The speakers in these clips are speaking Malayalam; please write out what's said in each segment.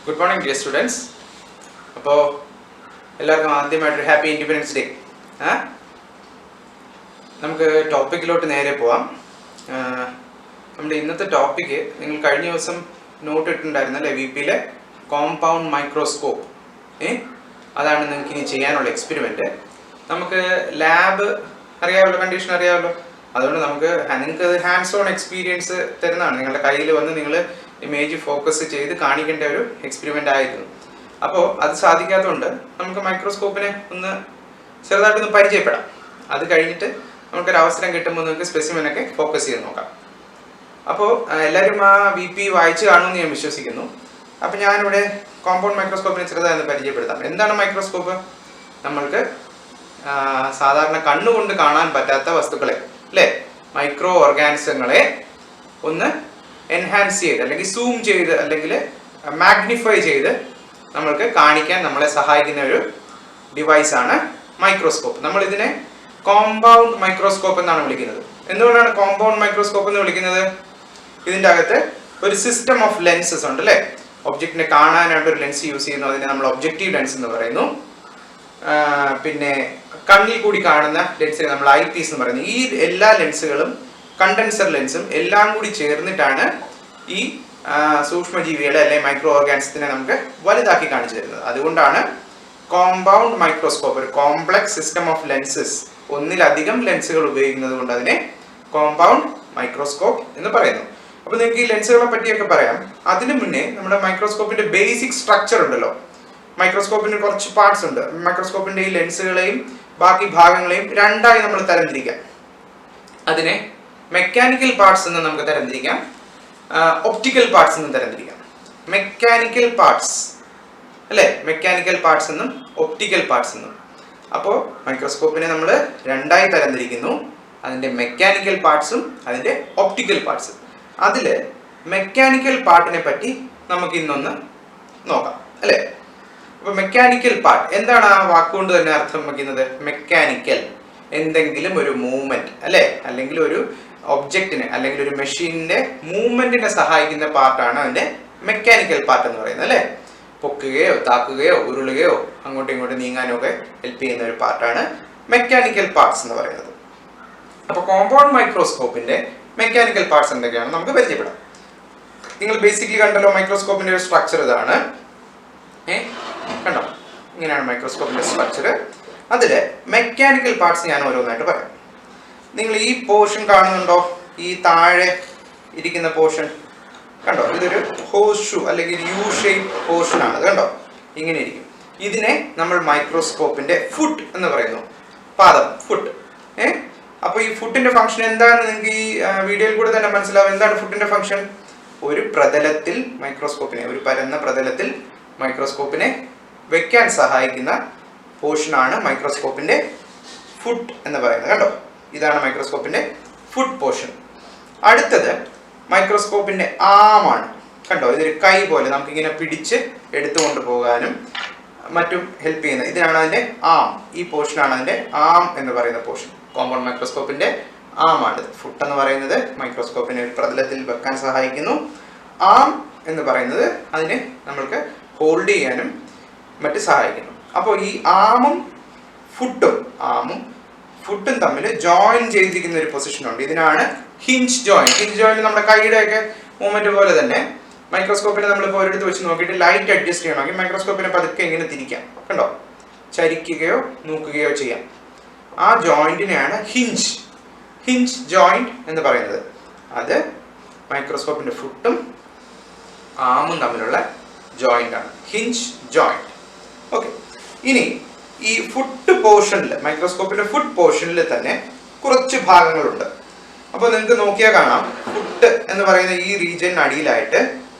Good morning, dear students. അപ്പോൾ എല്ലാവർക്കും ആദ്യമായിട്ടൊരു ഹാപ്പി ഇൻഡിപെൻഡൻസ് ഡേ. നമുക്ക് ടോപ്പിക്കിലോട്ട് നേരെ പോവാം. നമ്മുടെ ഇന്നത്തെ ടോപ്പിക്ക് നിങ്ങൾ കഴിഞ്ഞ ദിവസം നോട്ട് ഇട്ടിട്ടുണ്ടായിരുന്നല്ലേ, VP-യിലെ കോമ്പൗണ്ട് മൈക്രോസ്കോപ്പ്. അതാണ് നിങ്ങൾക്ക് ഇനി ചെയ്യാനുള്ള എക്സ്പെരിമെൻറ്റ്. നമുക്ക് ലാബ് അറിയാമല്ലോ, കണ്ടീഷൻ അറിയാമല്ലോ. അതുകൊണ്ട് നിങ്ങൾക്ക് ഹാൻഡ്സ് ഓൺ എക്സ്പീരിയൻസ് തരുന്നതാണ്. നിങ്ങളുടെ കയ്യിൽ വന്ന് നിങ്ങൾ ഇമേജ് ഫോക്കസ് ചെയ്ത് കാണിക്കേണ്ട ഒരു എക്സ്പെരിമെൻ്റ് ആയിരുന്നു. അപ്പോൾ അത് സാധിക്കാത്തതുകൊണ്ട് നമുക്ക് മൈക്രോസ്കോപ്പിനെ ചെറുതായിട്ടൊന്ന് പരിചയപ്പെടാം. അത് കഴിഞ്ഞിട്ട് നമുക്കൊരു അവസരം കിട്ടുമ്പോൾ നിങ്ങൾക്ക് സ്പെസിമെനൊക്കെ ഫോക്കസ് ചെയ്ത് നോക്കാം. അപ്പോൾ എല്ലാവരും ആ VP വായിച്ച് കാണുമെന്ന് ഞാൻ വിശ്വസിക്കുന്നു. അപ്പോൾ ഞാനിവിടെ കോമ്പൗണ്ട് മൈക്രോസ്കോപ്പിനെ ചെറുതായി പരിചയപ്പെടുത്താം. എന്താണ് മൈക്രോസ്കോപ്പ്? നമ്മൾക്ക് സാധാരണ കണ്ണുകൊണ്ട് കാണാൻ പറ്റാത്ത വസ്തുക്കളെ, അല്ലേ, മൈക്രോ ഓർഗാനിസങ്ങളെ ഒന്ന് എൻഹാൻസ് ചെയ്ത് അല്ലെങ്കിൽ സൂം ചെയ്ത് അല്ലെങ്കിൽ മാഗ്നിഫൈ ചെയ്ത് നമ്മൾക്ക് കാണിക്കാൻ നമ്മളെ സഹായിക്കുന്ന ഒരു ഡിവൈസാണ് മൈക്രോസ്കോപ്പ്. നമ്മളിതിനെ കോമ്പൗണ്ട് മൈക്രോസ്കോപ്പ് എന്നാണ് വിളിക്കുന്നത്. എന്തുകൊണ്ടാണ് കോമ്പൗണ്ട് മൈക്രോസ്കോപ്പ് എന്ന് വിളിക്കുന്നത്? ഇതിൻ്റെ അകത്ത് ഒരു സിസ്റ്റം ഓഫ് ലെൻസസ് ഉണ്ട്, അല്ലേ. ഒബ്ജക്റ്റിനെ കാണാനായിട്ട് ഒരു ലെൻസ് യൂസ് ചെയ്യുന്നു, അതിനെ നമ്മൾ ഒബ്ജക്റ്റീവ് ലെൻസ് എന്ന് പറയുന്നു. പിന്നെ കണ്ണിൽ കൂടി കാണുന്ന ലെൻസിനെ നമ്മൾ ഐ പീസ് എന്ന് പറയുന്നു. ഈ എല്ലാ ലെൻസുകളും കണ്ടൻസർ ലെൻസും എല്ലാം കൂടി ചേർന്നിട്ടാണ് ഈ സൂക്ഷ്മജീവികളെ അല്ലെങ്കിൽ മൈക്രോ ഓർഗാനിസത്തിനെ നമുക്ക് വലുതാക്കി കാണിച്ചു തരുന്നത്. അതുകൊണ്ടാണ് കോമ്പൗണ്ട് മൈക്രോസ്കോപ്പ്, ഒരു കോംപ്ലക്സ് സിസ്റ്റം ഓഫ് ലെൻസസ്, ഒന്നിലധികം ലെൻസുകൾ ഉപയോഗിക്കുന്നത് കൊണ്ട് അതിനെ കോമ്പൗണ്ട് മൈക്രോസ്കോപ്പ് എന്ന് പറയുന്നു. അപ്പോൾ നിങ്ങൾക്ക് ഈ ലെൻസുകളെ പറ്റിയൊക്കെ പറയാം. അതിനു മുന്നേ നമ്മുടെ മൈക്രോസ്കോപ്പിന്റെ ബേസിക് സ്ട്രക്ചർ ഉണ്ടല്ലോ. മൈക്രോസ്കോപ്പിന് കുറച്ച് പാർട്സ് ഉണ്ട്. മൈക്രോസ്കോപ്പിന്റെ ഈ ലെൻസുകളെയും ബാക്കി ഭാഗങ്ങളെയും രണ്ടായി നമ്മൾ തരംതിരിക്കാം. അതിനെ മെക്കാനിക്കൽ പാർട്സ് എന്ന് നമുക്ക് തരംതിരിക്കാം, ഒപ്റ്റിക്കൽ പാർട്സ് എന്നും തരംതിരിക്കാം. മെക്കാനിക്കൽ പാർട്സ്, അല്ലേ, മെക്കാനിക്കൽ പാർട്സ് എന്നും ഒപ്റ്റിക്കൽ പാർട്സ് എന്നും. അപ്പോൾ മൈക്രോസ്കോപ്പിനെ നമ്മൾ രണ്ടായി തരംതിരിക്കുന്നു, അതിൻ്റെ മെക്കാനിക്കൽ പാർട്സും അതിൻ്റെ ഒപ്റ്റിക്കൽ പാർട്സും. അതിൽ മെക്കാനിക്കൽ പാർട്ടിനെ പറ്റി നമുക്ക് ഇന്നൊന്ന് നോക്കാം, അല്ലേ. അപ്പോൾ മെക്കാനിക്കൽ പാർട്ട് എന്താണ്? ആ വാക്കുകൊണ്ട് തന്നെ അർത്ഥം വയ്ക്കുന്നത് മെക്കാനിക്കൽ, എന്തെങ്കിലും ഒരു മൂവ്മെന്റ്, അല്ലേ, അല്ലെങ്കിൽ ഒരു ഒബ്ജക്റ്റിനെ അല്ലെങ്കിൽ ഒരു മെഷീനിന്റെ മൂവ്മെന്റിനെ സഹായിക്കുന്ന പാർട്ടാണ് അതിന്റെ മെക്കാനിക്കൽ പാർട്ട് എന്ന് പറയുന്നത്, അല്ലേ. പൊക്കുകയോ താക്കുകയോ ഉരുളുകയോ അങ്ങോട്ടും ഇങ്ങോട്ടും നീങ്ങാനോ ഒക്കെ ഹെൽപ്പ് ചെയ്യുന്ന ഒരു പാർട്ടാണ് മെക്കാനിക്കൽ പാർട്സ് എന്ന് പറയുന്നത്. അപ്പോൾ കോമ്പൗണ്ട് മൈക്രോസ്കോപ്പിന്റെ മെക്കാനിക്കൽ പാർട്സ് എന്തൊക്കെയാണെന്ന് നമുക്ക് പരിചയപ്പെടാം. നിങ്ങൾ ബേസിക്കലി കണ്ടല്ലോ മൈക്രോസ്കോപ്പിന്റെ ഒരു സ്ട്രക്ചർ ഇതാണ്. കണ്ടോ, ഇങ്ങനെയാണ് മൈക്രോസ്കോപ്പിന്റെ സ്ട്രക്ചർ. അതിൽ മെക്കാനിക്കൽ പാർട്സ് ഞാൻ ഓരോന്നായിട്ട് പറയാം. നിങ്ങൾ ഈ പോർഷൻ കാണുന്നുണ്ടോ? ഈ താഴെ ഇരിക്കുന്ന പോർഷൻ കണ്ടോ? ഇതൊരു ഹോഴ്സ് ഷൂ അല്ലെങ്കിൽ യു ഷേപ്പ് പോർഷൻ ആണ്. കണ്ടോ, ഇങ്ങനെ ഇരിക്കും. ഇതിനെ നമ്മൾ മൈക്രോസ്കോപ്പിന്റെ ഫുട്ട് എന്ന് പറയുന്നു. പാദം, ഫുട്ട്. അപ്പോൾ ഈ ഫുട്ടിന്റെ ഫംഗ്ഷൻ എന്താണെന്ന് നിങ്ങൾക്ക് ഈ വീഡിയോയിൽ കൂടെ തന്നെ മനസ്സിലാവും. എന്താണ് ഫുട്ടിന്റെ ഫംഗ്ഷൻ? ഒരു പ്രതലത്തിൽ മൈക്രോസ്കോപ്പിനെ, ഒരു പരന്ന പ്രതലത്തിൽ മൈക്രോസ്കോപ്പിനെ വെക്കാൻ സഹായിക്കുന്ന പോർഷനാണ് മൈക്രോസ്കോപ്പിന്റെ ഫുട്ട് എന്ന് പറയുന്നത്. കണ്ടോ, ഇതാണ് മൈക്രോസ്കോപ്പിന്റെ ഫുട്ട് പോർഷൻ. അടുത്തത് മൈക്രോസ്കോപ്പിന്റെ ആമാണ്. കണ്ടോ, ഇതൊരു കൈ പോലെ നമുക്കിങ്ങനെ പിടിച്ച് എടുത്തുകൊണ്ട് പോകാനും മറ്റും ഹെൽപ്പ് ചെയ്യുന്നത്. ഇതിനാണ് അതിന്റെ ആം. ഈ പോർഷനാണ് അതിന്റെ ആം എന്ന് പറയുന്ന പോർഷൻ. കോമ്പൗണ്ട് മൈക്രോസ്കോപ്പിന്റെ ആമാണ്. ഫുട്ട് എന്ന് പറയുന്നത് മൈക്രോസ്കോപ്പിനെ ഒരു പ്രതലത്തിൽ വെക്കാൻ സഹായിക്കുന്നു. ആം എന്ന് പറയുന്നത് അതിനെ നമ്മൾക്ക് ഹോൾഡ് ചെയ്യാനും മറ്റ് സഹായിക്കുന്നു. അപ്പോൾ ഈ ആമും ഫുട്ടും തമ്മിൽ ജോയിൻ ചെയ്തിരിക്കുന്ന ഒരു പൊസിഷൻ ഉണ്ട്. ഇതിനാണ് ഹിഞ്ച് ജോയിന്റ്. ഹിഞ്ച് ജോയിന്റ് നമ്മുടെ കൈയുടെ ഒക്കെ മൂവ്മെന്റ് പോലെ തന്നെ മൈക്രോസ്കോപ്പിനെ നമ്മളിപ്പോൾ ഒരിടത്ത് വെച്ച് നോക്കിയിട്ട് ലൈറ്റ് അഡ്ജസ്റ്റ് ചെയ്യണമെങ്കിൽ മൈക്രോസ്കോപ്പിനെ പതുക്കെ ഇങ്ങനെ തിരിക്കാം. കണ്ടോ, ചരിക്കുകയോ നോക്കുകയോ ചെയ്യാം. ആ ജോയിന്റിനെയാണ് ഹിഞ്ച് ജോയിന്റ് എന്ന് പറയുന്നത്. അത് മൈക്രോസ്കോപ്പിന്റെ ഫുട്ടും ആമും തമ്മിലുള്ള ജോയിന്റ് ആണ്, ഹിഞ്ച് ജോയിന്റ്. ഓക്കെ, ഇനി ഈ ഫുട്ട് പോർഷനിൽ, മൈക്രോസ്കോപ്പിന്റെ ഫുട്ട് പോർഷനിൽ തന്നെ കുറച്ച് ഭാഗങ്ങളുണ്ട്. അപ്പോൾ നിങ്ങൾക്ക് നോക്കിയാൽ കാണാം, ഫുട്ട് എന്ന് പറയുന്ന ഈ റീജിയൻ അടിയിലായിട്ട്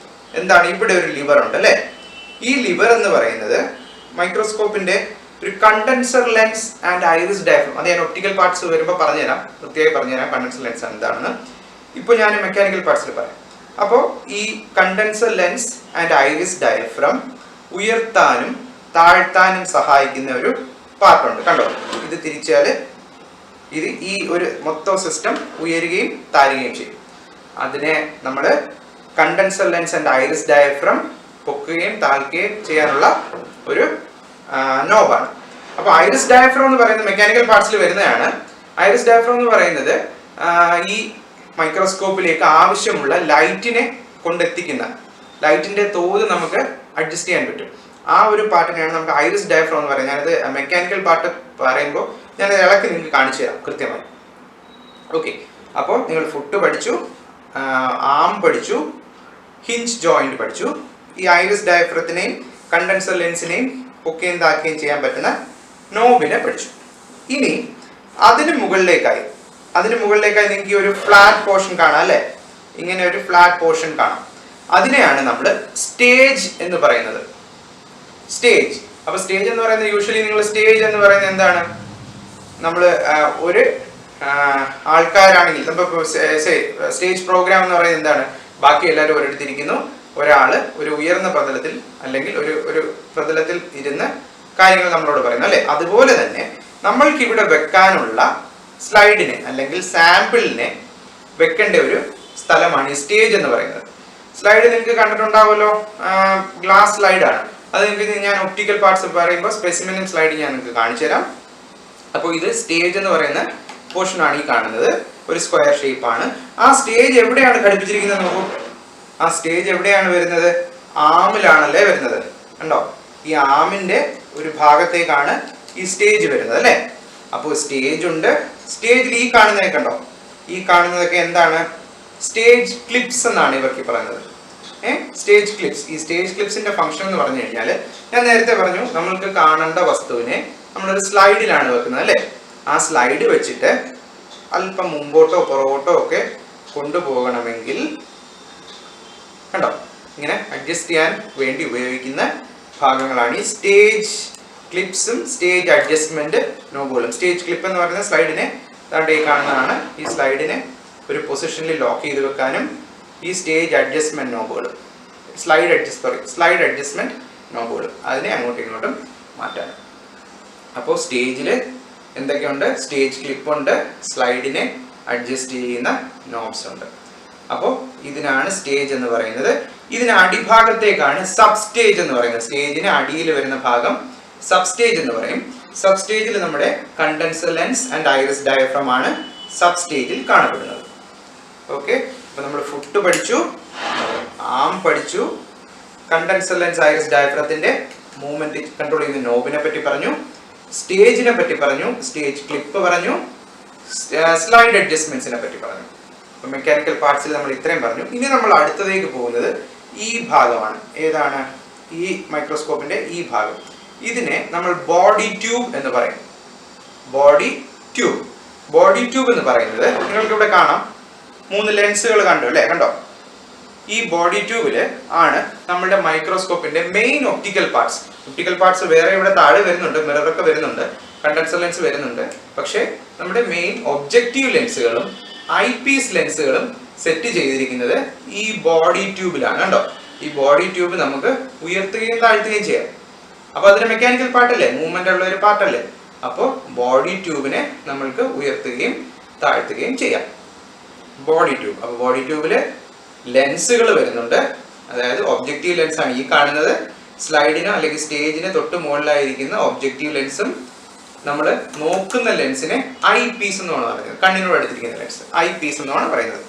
എന്താണ്, ഇവിടെ ഒരു ലിവർ ഉണ്ട്, അല്ലേ. ഈ ലിവർ എന്ന് പറയുന്നത് മൈക്രോസ്കോപ്പിന്റെ ഒരു condenser lens and iris diaphragm. അത് ഞാൻ ഒപ്റ്റിക്കൽ പാർട്സ് വരുമ്പോൾ പറഞ്ഞുതരാം, വൃത്തിയായി പറഞ്ഞുതരാം കണ്ടൻസർ ലെൻസ് എന്താണെന്ന്. ഇപ്പോൾ ഞാൻ മെക്കാനിക്കൽ പാർട്സിൽ പറയാം. അപ്പോൾ ഈ condenser lens and iris diaphragm ഉയർത്താനും താഴ്ത്താനും സഹായിക്കുന്ന ഒരു പാർട്ടുണ്ട്. കണ്ടോ, ഇത് തിരിച്ചാൽ ഇത് ഈ ഒരു മൊത്തം സിസ്റ്റം ഉയരുകയും താഴുകയും ചെയ്യും. അതിനെ നമ്മൾ condenser lens and iris diaphragm പൊക്കുകയും താഴ്ക്കുകയും ചെയ്യാനുള്ള ഒരു നോബാണ്. അപ്പോൾ ഐറിസ് ഡയഫ്രം എന്ന് പറയുന്നത് മെക്കാനിക്കൽ പാർട്സിൽ വരുന്നതാണ്. ഐറിസ് ഡയഫ്രം എന്ന് പറയുന്നത് ഈ മൈക്രോസ്കോപ്പിലേക്ക് ആവശ്യമുള്ള ലൈറ്റിനെ കൊണ്ടെത്തിക്കുന്ന, ലൈറ്റിന്റെ തോത് നമുക്ക് അഡ്ജസ്റ്റ് ചെയ്യാൻ പറ്റും. ആ ഒരു പാർട്ടിനെയാണ് നമുക്ക് ഐറിസ് ഡയഫ്രം എന്ന് പറയുന്നത്. ഞാനത് മെക്കാനിക്കൽ പാർട്ട് പറയുമ്പോൾ ഞാനത് ഇളക്കി നിങ്ങൾക്ക് കാണിച്ചു തരാം കൃത്യമായി. ഓക്കെ, അപ്പോൾ നിങ്ങൾ ഫുട്ട് പഠിച്ചു, ആം പഠിച്ചു, ഹിഞ്ച് ജോയിന്റ് പഠിച്ചു, ഈ ഐറിസ് ഡയഫ്രത്തിനെയും കണ്ടൻസർ ലെൻസിനെയും പൊക്കുകയും താക്കുകയും ചെയ്യാൻ പറ്റുന്ന നോബിനെ പഠിച്ചു. ഇനി അതിന് മുകളിലേക്കായി നിങ്ങൾക്ക് ഒരു ഫ്ലാറ്റ് പോർഷൻ കാണാം അല്ലേ? ഇങ്ങനെ ഒരു ഫ്ലാറ്റ് പോർഷൻ കാണാം. അതിനെയാണ് നമ്മൾ സ്റ്റേജ് എന്ന് പറയുന്നത്. സ്റ്റേജ്. അപ്പൊ സ്റ്റേജ് എന്ന് പറയുന്നത് യൂഷ്വലി നിങ്ങൾ സ്റ്റേജ് എന്ന് പറയുന്നത് എന്താണ്? നമ്മൾ ഒരു ആൾക്കാരാണെങ്കിൽ നമ്മൾ സ്റ്റേജ് പ്രോഗ്രാം എന്ന് പറയുന്നത് എന്താണ്? ബാക്കി എല്ലാവരും ഒരിടത്തിരിക്കുന്നു, ഒരാള് ഒരു ഉയർന്ന പ്രതലത്തിൽ അല്ലെങ്കിൽ ഒരു പ്രതലത്തിൽ ഇരുന്ന് കാര്യങ്ങൾ നമ്മളോട് പറയുന്നു അല്ലെ? അതുപോലെ തന്നെ നമ്മൾക്ക് ഇവിടെ വെക്കാനുള്ള സ്ലൈഡിനെ അല്ലെങ്കിൽ സാമ്പിളിനെ വെക്കേണ്ട ഒരു സ്ഥലമാണ് ഈ സ്റ്റേജ് എന്ന് പറയുന്നത്. സ്ലൈഡ് നിങ്ങൾക്ക് കണ്ടിട്ടുണ്ടാവുമല്ലോ, ഗ്ലാസ് സ്ലൈഡാണ്. അത് നിങ്ങൾക്ക് ഞാൻ ഒപ്റ്റിക്കൽ പാർട്സ് പറയുമ്പോൾ സ്പെസിമെനും സ്ലൈഡ് ഞാൻ നിങ്ങൾക്ക് കാണിച്ചു തരാം. അപ്പോൾ ഇത് സ്റ്റേജ് എന്ന് പറയുന്ന പോർഷനാണ് ഈ കാണുന്നത്. ഒരു സ്ക്വയർ ഷേപ്പാണ്. ആ സ്റ്റേജ് എവിടെയാണ് ഘടിപ്പിച്ചിരിക്കുന്നത് നോക്കൂ. ആ സ്റ്റേജ് എവിടെയാണ് വരുന്നത്? ആമിലാണല്ലേ വരുന്നത്. കണ്ടോ? ഈ ആമിന്റെ ഒരു ഭാഗത്തേക്കാണ് ഈ സ്റ്റേജ് വരുന്നത് അല്ലേ? അപ്പോൾ സ്റ്റേജ് ഉണ്ട്. സ്റ്റേജിൽ ഈ കാണുന്നതൊക്കെ കണ്ടോ? ഈ കാണുന്നതൊക്കെ എന്താണ്? സ്റ്റേജ് ക്ലിപ്സ് എന്നാണ് ഇവർക്ക് പറയുന്നത്. Stage clips. ഈ സ്റ്റേജ് ക്ലിപ്സിന്റെ ഫംഗ്ഷൻ എന്ന് പറഞ്ഞു കഴിഞ്ഞാൽ ഞാൻ നേരത്തെ പറഞ്ഞു, നമ്മൾക്ക് കാണേണ്ട വസ്തുവിനെ നമ്മളൊരു സ്ലൈഡിലാണ് വെക്കുന്നത് അല്ലേ? ആ സ്ലൈഡ് വെച്ചിട്ട് അല്പം മുമ്പോട്ടോ പുറകോട്ടോ ഒക്കെ കൊണ്ടുപോകണമെങ്കിൽ കണ്ടോ, ഇങ്ങനെ അഡ്ജസ്റ്റ് ചെയ്യാൻ വേണ്ടി ഉപയോഗിക്കുന്ന ഭാഗങ്ങളാണ് ഈ സ്റ്റേജ് ക്ലിപ്സും സ്റ്റേജ് അഡ്ജസ്റ്റ്മെന്റ് നോബുകളും. സ്റ്റേജ് ക്ലിപ്പ് എന്ന് പറയുന്ന സ്ലൈഡിനെ ഈ കാണുന്നതാണ്. ഈ സ്ലൈഡിനെ ഒരു പൊസിഷനിൽ ലോക്ക് ചെയ്ത് വെക്കാനും ഈ സ്റ്റേജ് അഡ്ജസ്റ്റ്മെന്റ് നോബുകളും, സ്ലൈഡ് അഡ്ജസ്റ്റ്മെന്റ് നോബുകളും അതിനെ അങ്ങോട്ടും ഇങ്ങോട്ടും മാറ്റാനും. അപ്പോൾ സ്റ്റേജിൽ എന്തൊക്കെയുണ്ട്? സ്റ്റേജ് ക്ലിപ്പ് ഉണ്ട്, സ്ലൈഡിനെ അഡ്ജസ്റ്റ് ചെയ്യുന്ന നോബ്സ് ഉണ്ട്. അപ്പോൾ ഇതിനാണ് സ്റ്റേജ് എന്ന് പറയുന്നത്. ഇതിന് അടിഭാഗത്തേക്കാണ് സബ് സ്റ്റേജ് എന്ന് പറയുന്നത്. സ്റ്റേജിന് അടിയിൽ വരുന്ന ഭാഗം സബ് സ്റ്റേജ് എന്ന് പറയും. സബ് സ്റ്റേജിൽ നമ്മുടെ condenser lens and iris diaphragm ആണ് സബ് സ്റ്റേജിൽ കാണപ്പെടുന്നത്. ഓക്കെ, അപ്പൊ നമ്മൾ ഫുട്ട് പഠിച്ചു, ആം പഠിച്ചു, കണ്ടൻസർ ലെൻസ് ഐറിസ് ഡയഫ്രത്തിന്റെ മൂവ്മെന്റ് കൺട്രോൾ ചെയ്യുന്ന നോബിനെ പറ്റി പറഞ്ഞു, സ്റ്റേജിനെ പറ്റി പറഞ്ഞു, സ്റ്റേജ് ക്ലിപ്പ് പറഞ്ഞു, സ്ലൈഡ് അഡ്ജസ്റ്റ്മെന്റ്സിനെ പറ്റി പറഞ്ഞു. അപ്പൊ മെക്കാനിക്കൽ പാർട്സിൽ നമ്മൾ ഇത്രയും പറഞ്ഞു. ഇനി നമ്മൾ അടുത്തതേക്ക് പോകുന്നത് ഈ ഭാഗമാണ്. ഏതാണ്? ഈ മൈക്രോസ്കോപ്പിന്റെ ഈ ഭാഗം. ഇതിനെ നമ്മൾ ബോഡി ട്യൂബ് എന്ന് പറയും. ബോഡി ട്യൂബ് എന്ന് പറയുന്നത് നിങ്ങൾക്ക് ഇവിടെ കാണാം, 3 ലെൻസുകൾ കണ്ടു അല്ലേ? കണ്ടോ? ഈ ബോഡി ട്യൂബില് ആണ് നമ്മുടെ മൈക്രോസ്കോപ്പിന്റെ മെയിൻ ഒപ്റ്റിക്കൽ പാർട്സ് വേറെ ഇവിടെ താഴെ വരുന്നുണ്ട്, മിററൊക്കെ വരുന്നുണ്ട്, കണ്ടൻസർ ലെൻസ് വരുന്നുണ്ട്. പക്ഷേ നമ്മുടെ മെയിൻ ഒബ്ജക്റ്റീവ് ലെൻസുകളും ഐ പീസ് ലെൻസുകളും സെറ്റ് ചെയ്തിരിക്കുന്നത് ഈ ബോഡി ട്യൂബിലാണ്. കണ്ടോ? ഈ ബോഡി ട്യൂബ് നമുക്ക് ഉയർത്തുകയും താഴ്ത്തുകയും ചെയ്യാം. അപ്പൊ അതിന് മെക്കാനിക്കൽ പാർട്ടല്ലേ, മൂവ്മെന്റ് ഉള്ള ഒരു പാർട്ടല്ലേ? അപ്പോൾ ബോഡി ട്യൂബിനെ നമ്മൾക്ക് ഉയർത്തുകയും താഴ്ത്തുകയും ചെയ്യാം. Body tube. അപ്പോൾ ബോഡി ട്യൂബില് ലെൻസുകൾ വരുന്നുണ്ട്. അതായത് ഒബ്ജക്റ്റീവ് ലെൻസ് ആണ് ഈ കാണുന്നത്. സ്ലൈഡിനോ അല്ലെങ്കിൽ സ്റ്റേജിന് തൊട്ട് മുകളിലായിരിക്കുന്ന ഒബ്ജക്റ്റീവ് ലെൻസും നമ്മൾ നോക്കുന്ന ലെൻസിനെ ഐ പീസ് എന്നാണ് പറയുന്നത്. കണ്ണിനോട് അടുത്തിരിക്കുന്ന ലെൻസ് ഐ പീസ് എന്നാണ് പറയുന്നത്.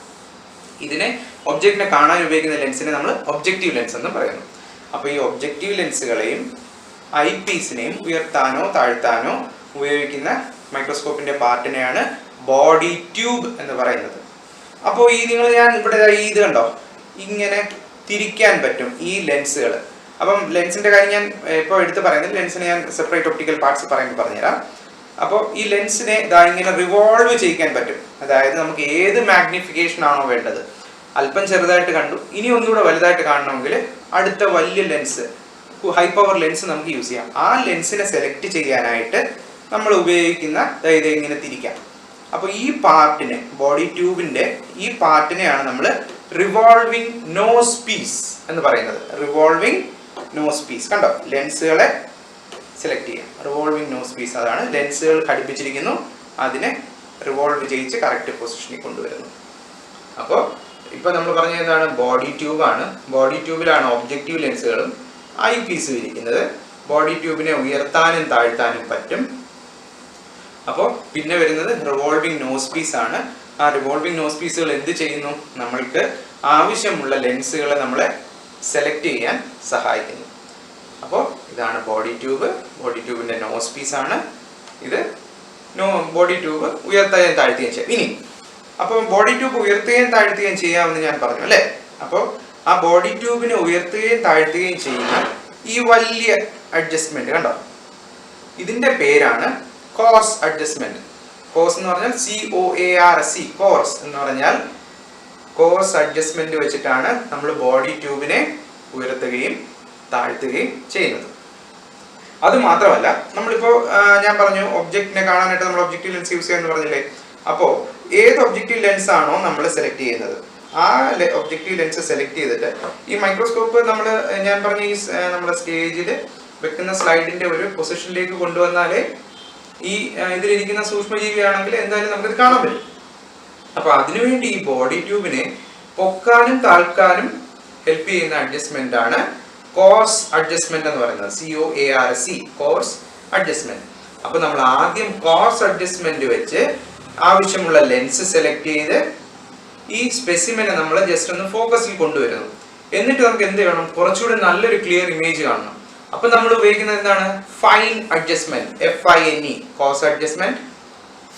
ഇതിനെ ഒബ്ജക്റ്റിനെ കാണാൻ ഉപയോഗിക്കുന്ന ലെൻസിനെ നമ്മൾ ഒബ്ജക്റ്റീവ് ലെൻസ് എന്ന് പറയുന്നു. അപ്പോൾ ഈ ഒബ്ജക്റ്റീവ് ലെൻസുകളെയും ഐ പീസിനെയും ഉയർത്താനോ താഴ്ത്താനോ ഉപയോഗിക്കുന്ന മൈക്രോസ്കോപ്പിന്റെ പാർട്ടിനെയാണ് ബോഡി ട്യൂബ് എന്ന് പറയുന്നത്. അപ്പോൾ ഞാൻ ഇവിടെ ഇത് കണ്ടോ, ഇങ്ങനെ തിരിക്കാൻ പറ്റും ഈ ലെൻസുകൾ. അപ്പം ലെൻസിന്റെ കാര്യം ഞാൻ ഇപ്പോൾ എടുത്ത് പറയുന്നത്, ലെൻസിനെ ഞാൻ സെപ്പറേറ്റ് ഒപ്റ്റിക്കൽ പാർട്സ് പറയുമ്പോൾ പറഞ്ഞുതരാം. അപ്പോൾ ഈ ലെൻസിനെ ഇങ്ങനെ റിവോൾവ് ചെയ്യിക്കാൻ പറ്റും. അതായത് നമുക്ക് ഏത് മാഗ്നിഫിക്കേഷൻ ആണോ വേണ്ടത്, അല്പം ചെറുതായിട്ട് കണ്ടു, ഇനി ഒന്നുകൂടെ വലുതായിട്ട് കാണണമെങ്കിൽ അടുത്ത വലിയ ലെൻസ്, ഹൈ പവർ ലെൻസ് നമുക്ക് യൂസ് ചെയ്യാം. ആ ലെൻസിനെ സെലക്ട് ചെയ്യാനായിട്ട് നമ്മൾ ഉപയോഗിക്കുന്ന ഇത് ഇങ്ങനെ തിരിക്കാം. അപ്പോൾ ഈ പാർട്ടിനെ, ബോഡി ട്യൂബിന്റെ ഈ പാർട്ടിനെയാണ് നമ്മൾ റിവോൾവിംഗ് നോസ് പീസ് എന്ന് പറയുന്നത്. Revolving nose piece. കണ്ടോ? ലെൻസുകളെ സെലക്ട് ചെയ്യാം. Revolving nose piece. അതാണ് ലെൻസുകൾ ഘടിപ്പിച്ചിരിക്കുന്നു, അതിനെ റിവോൾവ് ചെയ്യിച്ച് കറക്റ്റ് പൊസിഷനിൽ കൊണ്ടുവരുന്നു. അപ്പോൾ ഇപ്പോൾ നമ്മൾ പറഞ്ഞ എന്താണ്, ബോഡി ട്യൂബാണ്. ബോഡി ട്യൂബിലാണ് ഒബ്ജക്റ്റീവ് ലെൻസുകളും ഐ പീസും ഇരിക്കുന്നത്. ബോഡി ട്യൂബിനെ ഉയർത്താനും താഴ്ത്താനും പറ്റും. അപ്പോൾ പിന്നെ വരുന്നത് റിവോൾവിംഗ് നോസ് പീസ് ആണ്. ആ റിവോൾവിംഗ് നോസ് പീസുകൾ എന്ത് ചെയ്യുന്നു, നമ്മൾക്ക് ആവശ്യമുള്ള ലെൻസുകളെ നമ്മളെ സെലക്ട് ചെയ്യാൻ സഹായിക്കുന്നു. അപ്പോൾ ഇതാണ് ബോഡി ട്യൂബ്. ബോഡി ട്യൂബിൻ്റെ നോസ് പീസാണ് ഇത്. ബോഡി ട്യൂബ് ഉയർത്തുകയും താഴ്ത്തുകയും ചെയ്യാം. ഇനി അപ്പോൾ ബോഡി ട്യൂബ് ഉയർത്തുകയും താഴ്ത്തുകയും ചെയ്യാമെന്ന് ഞാൻ പറഞ്ഞു അല്ലേ. അപ്പോൾ ആ ബോഡി ട്യൂബിനെ ഉയർത്തുകയും താഴ്ത്തുകയും ചെയ്യുന്ന ഈ വലിയ അഡ്ജസ്റ്റ്മെന്റ് കണ്ടോ, ഇതിന്റെ പേരാണ് കോഴ്സ് അഡ്ജസ്റ്റ്മെന്റ്. കോഴ്സ് എന്ന് പറഞ്ഞാൽ COARS, കോഴ്സ് എന്ന് പറഞ്ഞാൽ കോഴ്സ് അഡ്ജസ്റ്റ്മെന്റ് വെച്ചിട്ടാണ് നമ്മൾ ബോഡി ട്യൂബിനെ ഉയർത്തുകയും താഴ്ത്തുകയും ചെയ്യുന്നത്. അത് മാത്രമല്ല, നമ്മളിപ്പോൾ ഞാൻ പറഞ്ഞു ഒബ്ജക്റ്റിനെ കാണാനായിട്ട് നമ്മൾ ഒബ്ജക്റ്റീവ് ലെൻസ് യൂസ് ചെയ്യാന്ന് പറഞ്ഞില്ലേ. അപ്പോൾ ഏത് ഒബ്ജക്റ്റീവ് ലെൻസ് ആണോ നമ്മൾ സെലക്ട് ചെയ്യുന്നത്, ആ ഒബ്ജക്റ്റീവ് ലെൻസ് സെലക്ട് ചെയ്തിട്ട് ഈ മൈക്രോസ്കോപ്പ് ഞാൻ പറഞ്ഞ ഈ നമ്മുടെ സ്റ്റേജിൽ വെക്കുന്ന സ്ലൈഡിന്റെ ഒരു പൊസിഷനിലേക്ക് കൊണ്ടുവന്നാലേ ഈ ഇതിലിരിക്കുന്ന സൂക്ഷ്മജീവിയാണെങ്കിൽ എന്തായാലും നമുക്കിത് കാണാൻ പറ്റും. അപ്പൊ അതിനുവേണ്ടി ഈ ബോഡി ട്യൂബിനെ പൊക്കാനും താഴ്ക്കാനും ഹെൽപ്പ് ചെയ്യുന്ന അഡ്ജസ്റ്റ്മെന്റ് ആണ് കോഴ്സ് അഡ്ജസ്റ്റ്മെന്റ് എന്ന് പറയുന്നത്. COARS, coarse adjustment. അപ്പൊ നമ്മൾ ആദ്യം കോഴ്സ് അഡ്ജസ്റ്റ്മെന്റ് വെച്ച് ആവശ്യമുള്ള ലെൻസ് സെലക്ട് ചെയ്ത് ഈ സ്പെസിമെനെ നമ്മൾ ജസ്റ്റ് ഒന്ന് ഫോക്കസിൽ കൊണ്ടുവരുന്നു. എന്നിട്ട് നമുക്ക് എന്ത് ചെയ്യണം, കുറച്ചുകൂടി നല്ലൊരു ക്ലിയർ ഇമേജ് കാണണം. അപ്പൊ നമ്മൾ ഉപയോഗിക്കുന്നത് എന്താണ്, fine adjustment, FINE, coarse adjustment,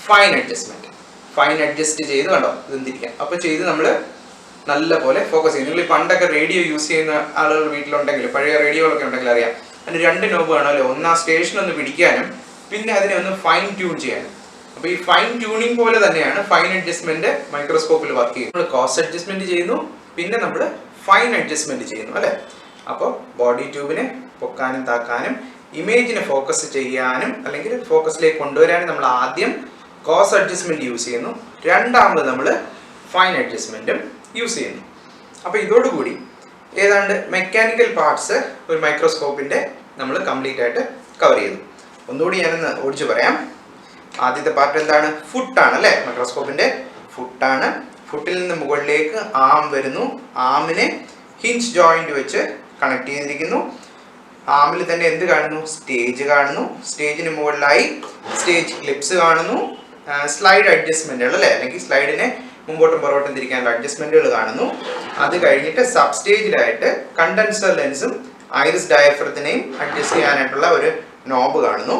fine adjustment. Fine adjust ചെയ്ത് കണ്ടോ ഇതെന്തിരിക്കാം. അപ്പൊ ചെയ്ത് നമ്മൾ നല്ല പോലെ ഫോക്കസ് ചെയ്യും. നിങ്ങൾ ഈ പണ്ടൊക്കെ റേഡിയോ യൂസ് ചെയ്യുന്ന ആളുകൾ വീട്ടിലുണ്ടെങ്കിൽ, പഴയ റേഡിയോകളൊക്കെ ഉണ്ടെങ്കിൽ അറിയാം, അതിന് 2 നോബ് കാണുമല്ലോ. ഒന്ന് ആ സ്റ്റേഷൻ ഒന്ന് പിടിക്കാനും പിന്നെ അതിനെ ഒന്ന് ഫൈൻ ട്യൂൺ ചെയ്യാനും. അപ്പൊ ഈ ഫൈൻ ട്യൂണിങ് പോലെ തന്നെയാണ് ഫൈൻ അഡ്ജസ്റ്റ്മെന്റ് മൈക്രോസ്കോപ്പിൽ വർക്ക് ചെയ്യുന്നത്. നമ്മൾ കോഴ്സ് അഡ്ജസ്റ്റ്മെന്റ് ചെയ്യുന്നു, പിന്നെ നമ്മൾ ഫൈൻ അഡ്ജസ്റ്റ്മെന്റ് ചെയ്യുന്നു അല്ലെ. അപ്പോൾ ബോഡി ട്യൂബിനെ പൊക്കാനും താക്കാനും ഇമേജിനെ ഫോക്കസ് ചെയ്യാനും അല്ലെങ്കിൽ ഫോക്കസിലേക്ക് കൊണ്ടുവരാനും നമ്മൾ ആദ്യം കോഴ്സ് അഡ്ജസ്റ്റ്മെന്റ് യൂസ് ചെയ്യുന്നു. രണ്ടാമത് നമ്മൾ ഫൈൻ അഡ്ജസ്റ്റ്മെന്റും യൂസ് ചെയ്യുന്നു. അപ്പോൾ ഇതോടുകൂടി ഏതാണ്ട് മെക്കാനിക്കൽ പാർട്സ് ഒരു മൈക്രോസ്കോപ്പിന്റെ നമ്മൾ കംപ്ലീറ്റ് ആയിട്ട് കവർ ചെയ്തു. ഒന്നുകൂടി ഞാനൊന്ന് ഓടിച്ചു പറയാം. ആദ്യത്തെ പാർട്ട് എന്താണ്, ഫുട്ടാണ് അല്ലേ. മൈക്രോസ്കോപ്പിന്റെ ഫുട്ടാണ്. ഫുട്ടിൽ നിന്ന് മുകളിലേക്ക് ആം വരുന്നു. ആമിനെ ഹിഞ്ച് ജോയിന്റ് വെച്ച് കണക്ട് ചെയ്തിരിക്കുന്നു. ആമിൽ തന്നെ എന്ത് കാണുന്നു, സ്റ്റേജ് കാണുന്നു. സ്റ്റേജിന് മുകളിലായി സ്റ്റേജ് ക്ലിപ്സ് കാണുന്നു. സ്ലൈഡ് അഡ്ജസ്റ്റ്മെന്റുകൾ അല്ലേ, അല്ലെങ്കിൽ സ്ലൈഡിനെ മുമ്പോട്ടും പുറകോട്ടും തിരിക്കാനുള്ള അഡ്ജസ്റ്റ്മെന്റുകൾ കാണുന്നു. അത് കഴിഞ്ഞിട്ട് സബ് സ്റ്റേജിലായിട്ട് കണ്ടൻസർ ലെൻസും ഐറിസ് ഡയഫ്രത്തിനെയും അഡ്ജസ്റ്റ് ചെയ്യാനായിട്ടുള്ള ഒരു നോബ് കാണുന്നു.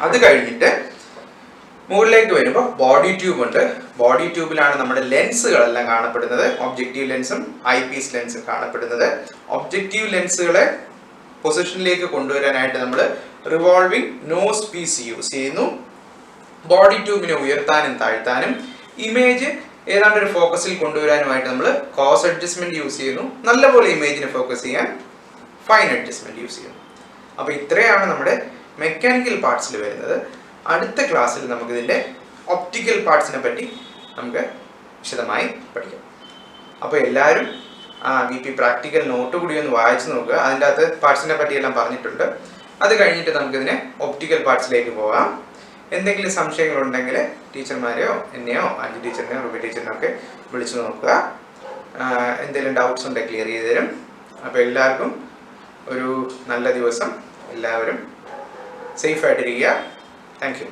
അത് കഴിഞ്ഞിട്ട് മുകളിലേക്ക് വരുമ്പോൾ ബോഡി ട്യൂബ് ഉണ്ട്. ബോഡി ട്യൂബിലാണ് നമ്മുടെ ലെൻസുകളെല്ലാം കാണപ്പെടുന്നത്. ഒബ്ജക്റ്റീവ് ലെൻസും ഐപീസ് ലെൻസും കാണപ്പെടുന്നത്. ഒബ്ജക്റ്റീവ് ലെൻസുകളെ പൊസിഷനിലേക്ക് കൊണ്ടുവരാനായിട്ട് നമ്മൾ റിവോൾവിംഗ് നോസ് പീസ് യൂസ് ചെയ്യുന്നു. ബോഡി ട്യൂബിനെ ഉയർത്താനും താഴ്ത്താനും ഇമേജ് ഏതാണ്ട് ഒരു ഫോക്കസിൽ കൊണ്ടുവരാനുമായിട്ട് നമ്മൾ കോഴ്സ് അഡ്ജസ്റ്റ്മെന്റ് യൂസ് ചെയ്യുന്നു. നല്ലപോലെ ഇമേജിനെ ഫോക്കസ് ചെയ്യാൻ ഫൈൻ അഡ്ജസ്റ്റ്മെന്റ് യൂസ് ചെയ്യുന്നു. അപ്പോൾ ഇത്രയാണ് നമ്മുടെ മെക്കാനിക്കൽ പാർട്സിൽ വരുന്നത്. അടുത്ത ക്ലാസ്സിൽ നമുക്കിതിൻ്റെ ഒപ്റ്റിക്കൽ പാർട്സിനെ പറ്റി നമുക്ക് വിശദമായി പഠിക്കാം. അപ്പോൾ എല്ലാവരും VP പ്രാക്ടിക്കൽ നോട്ട് കൂടി ഒന്ന് വായിച്ചു നോക്കുക. അതിൻ്റെ അകത്ത് പാർട്സിനെ പറ്റിയെല്ലാം പറഞ്ഞിട്ടുണ്ട്. അത് കഴിഞ്ഞിട്ട് നമുക്കിതിനെ ഒപ്റ്റിക്കൽ പാർട്സിലേക്ക് പോകാം. എന്തെങ്കിലും സംശയങ്ങളുണ്ടെങ്കിൽ ടീച്ചർമാരെയോ എന്നെയോ ആൻറ്റി ടീച്ചറിനെയോ റുബി ടീച്ചറിനെയോ ഒക്കെ വിളിച്ചു നോക്കുക. എന്തെങ്കിലും ഡൗട്ട്സ് ഉണ്ടെങ്കിൽ ക്ലിയർ ചെയ്ത് തരും. അപ്പോൾ എല്ലാവർക്കും ഒരു നല്ല ദിവസം. എല്ലാവരും സേഫായിട്ടിരിക്കുക. Thank you.